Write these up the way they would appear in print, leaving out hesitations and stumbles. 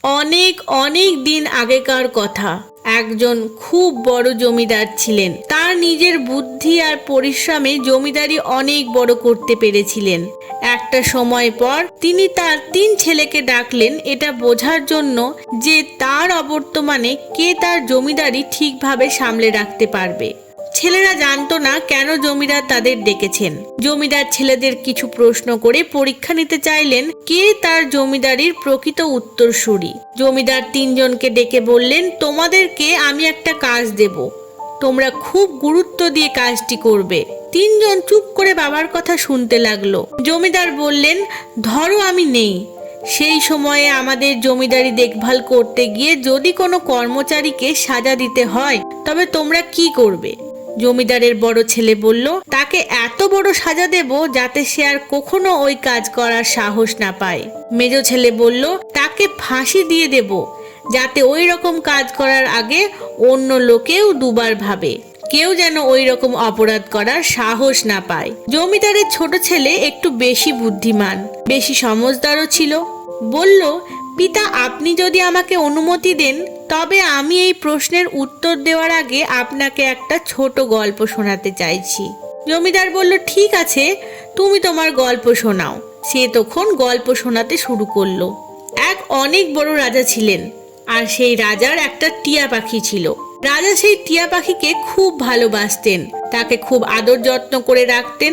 অনেক অনেক দিন আগেকার কথা। একজন খুব বড় জমিদার ছিলেন। তার নিজের বুদ্ধি আর পরিশ্রমে জমিদারি অনেক বড় করতে পেরেছিলেন। একটা সময় পর তিনি তার 3 ছেলেকে ডাকলেন এটা বোঝার জন্য যে তার অবর্তমানে কে তার জমিদারি ঠিকভাবে সামলে রাখতে পারবে। ছেলেরা জানতো না কেন জমিদার তাদের ডেকেছেন। জমিদার ছেলেদের কিছু প্রশ্ন করে পরীক্ষা নিতে চাইলেন কে তার জমিদারির প্রকৃত উত্তরসূরি। জমিদার 3 জনকে ডেকে বললেন, তোমাদেরকে আমি একটা কাজ দেব, তোমরা খুব গুরুত্ব দিয়ে কাজটি করবে। 3 জন চুপ করে বাবার কথা শুনতে লাগলো। জমিদার বললেন, ধরো আমি নেই, সেই সময়ে আমাদের জমিদারি দেখভাল করতে গিয়ে যদি কোনো কর্মচারীকে সাজা দিতে হয় তবে তোমরা কি করবে? জমিদারের বড় ছেলে বলল, তাকে এত বড় সাজা দেব যাতে সে আর কখনো ওই কাজ করার সাহস না পায়। মেজ ছেলে বলল, তাকে ফাঁসি দিয়ে দেব যাতে ওই রকম কাজ করার আগে অন্য লোকেও দুবার ভাবে, কেউ যেন ওই রকম অপরাধ করার সাহস না পায়। জমিদারের ছোট ছেলে একটু বেশি বুদ্ধিমান, বেশি সমজদারও ছিল। বলল, পিতা আপনি যদি আমাকে অনুমতি দেন তবে আমি এই প্রশ্নের উত্তর দেওয়ার আগে আপনাকে একটা ছোট গল্প শোনাতে চাইছি। জমিদার বলল, ঠিক আছে, তুমি তোমার গল্প শোনাও। সে তখন গল্প শোনাতে শুরু করলো। এক অনেক বড় রাজা ছিলেন, আর সেই রাজার একটা টিয়া পাখি ছিল। রাজা সেই টিয়া পাখিকে খুব ভালোবাসতেন, তাকে খুব আদর যত্ন করে রাখতেন।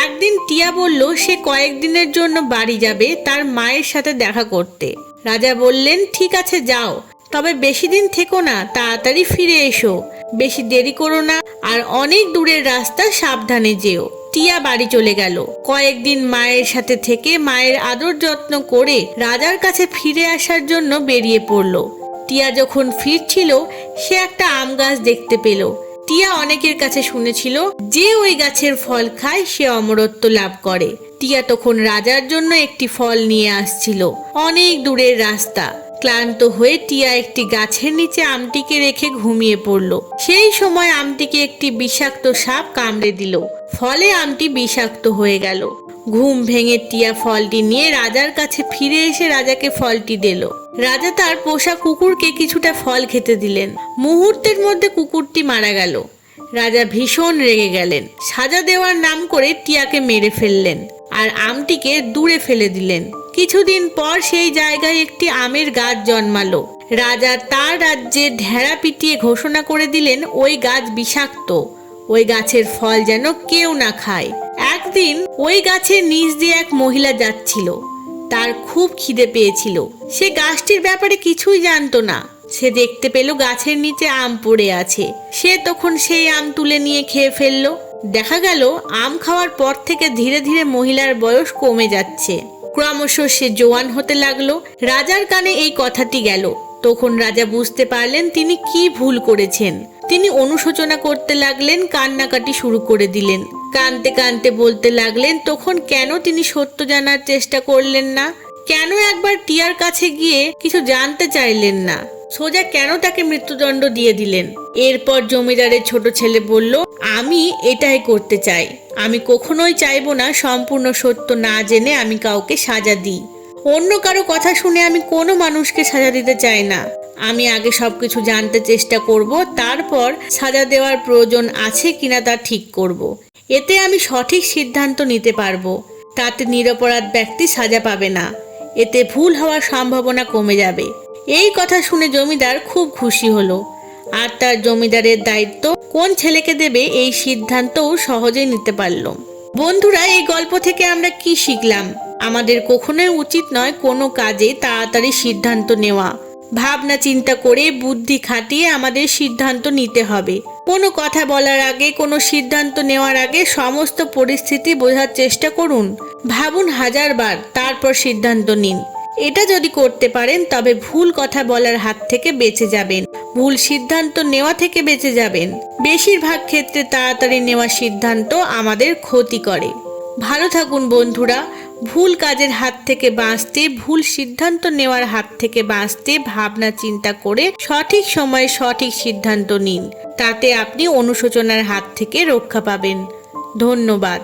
একদিন টিয়া বলল সে কয়েকদিনের জন্য বাড়ি যাবে তার মায়ের সাথে দেখা করতে। রাজা বললেন, ঠিক আছে যাও, তবে বেশি দিন থেকো না, তাড়াতাড়ি ফিরে এসো, বেশি দেরি করো না, আর অনেক দূরের রাস্তা সাবধানে যেও। টিয়া বাড়ি চলে গেল। কয়েকদিন মায়ের সাথে থেকে মায়ের আদর যত্ন করে রাজার কাছে ফিরে আসার জন্য বেরিয়ে পড়ল। টিয়া যখন ফিরছিল সে একটা আম গাছ দেখতে পেল। টিয়া অনেকের কাছে শুনেছিল যে ওই গাছের ফল খায় সে অমরত্ব লাভ করে। টিয়া তখন রাজার জন্য একটি ফল নিয়ে আসছিল। অনেক দূরের রাস্তা। ক্লান্ত হয়ে টিয়া একটি গাছের নিচে আমটিকে রেখে ঘুমিয়ে পড়ল। সেই সময় আমটিকে একটি বিষাক্ত সাপ কামড়ে দিল, ফলে আমটি বিষাক্ত হয়ে গেল। ঘুম ভেঙে টিয়া ফলটি নিয়ে রাজার কাছে ফিরে এসে রাজাকে ফলটি দিল। রাজা তার পোষা কুকুরকে কিছুটা ফল খেতে দিলেন। মুহূর্তের মধ্যে কুকুরটি মারা গেল। রাজা ভীষণ রেগে গেলেন। সাজা দেওয়ার নাম করে টিয়াকে মেরে ফেললেন আর আমটিকে দূরে ফেলে দিলেন। কিছুদিন পর সেই জায়গায় একটি আমের গাছ জন্মালো। রাজা তার রাজ্যে ঢেড়া পিটিয়ে ঘোষণা করে দিলেন ওই গাছ বিষাক্ত, ওই গাছের ফল যেন কেউ না খায়। একদিন ওই গাছের নিচ দিয়ে এক মহিলা যাচ্ছিল। তার খুব খিদে পেয়েছিল। সে গাছটির ব্যাপারে কিছুই জানতো না। সে দেখতে পেল গাছের নিচে আম পড়ে আছে। সে তখন সেই আম তুলে নিয়ে খেয়ে ফেললো। দেখা গেল আম খাওয়ার পর থেকে ধীরে ধীরে মহিলার বয়স কমে যাচ্ছে। ক্রমশ সে জোয়ান হতে লাগলো। রাজার কানে এই কথাটি গেল। তখন রাজা বুঝতে পারলেন তিনি কি ভুল করেছেন। তিনি অনুশোচনা করতে লাগলেন, কান্নাকাটি শুরু করে দিলেন। কাঁদতে কাঁদতে বলতে লাগলেন, তখন কেন তিনি সত্য জানার চেষ্টা করলেন না? কেন একবার টিয়ার কাছে গিয়ে কিছু জানতে চাইলেন না? সোজা কেন তাকে মৃত্যুদণ্ড দিয়ে দিলেন? এরপর জমিদারের ছোট ছেলে বলল, আমি এটাই করতে চাই। আমি কখনোই চাইবো না সম্পূর্ণ সত্য না জেনে আমি কাউকে সাজা দিই। অন্য কারো কথা শুনে আমি কোনো মানুষকে সাজা দিতে চাই না। আমি আগে সবকিছু জানতে চেষ্টা করব, তারপর সাজা দেওয়ার প্রয়োজন আছে কিনা তা ঠিক করব। এতে আমি সঠিক সিদ্ধান্ত নিতে পারবো। তাতে নিরপরাধ ব্যক্তি সাজা পাবে না। এতে ভুল হওয়ার সম্ভাবনা কমে যাবে। এই কথা শুনে জমিদার খুব খুশি হলো, আর তার জমিদারের দায়িত্ব কোন ছেলেকে দেবে এই সিদ্ধান্তও সহজেই নিতে পারল। বন্ধুরা, এই গল্প থেকে আমরা কি শিখলাম? আমাদের কখনোই উচিত নয় কোনো কাজে তাড়াতাড়ি সিদ্ধান্ত নেওয়া। ভাবনা চিন্তা করে বুদ্ধি খাটিয়ে আমাদের সিদ্ধান্ত নিতে হবে। কোনো কথা বলার আগে, কোনো সিদ্ধান্ত নেওয়ার আগে সমস্ত পরিস্থিতি বোঝার চেষ্টা করুন। ভাবুন 1000 বার, তারপর সিদ্ধান্ত নিন। এটা যদি করতে পারেন তবে ভুল কথা বলার হাত থেকে বেঁচে যাবেন, ভুল সিদ্ধান্ত নেওয়া থেকে বেঁচে যাবেন। বেশিরভাগ ক্ষেত্রে তাড়াতাড়ি নেওয়া সিদ্ধান্ত আমাদের ক্ষতি করে। ভালো থাকুন বন্ধুরা। ভুল কাজের হাত থেকে বাঁচতে, ভুল সিদ্ধান্ত নেওয়ার হাত থেকে বাঁচতে ভাবনা চিন্তা করে সঠিক সময়ে সঠিক সিদ্ধান্ত নিন। তাতে আপনি অনুশোচনার হাত থেকে রক্ষা পাবেন। ধন্যবাদ।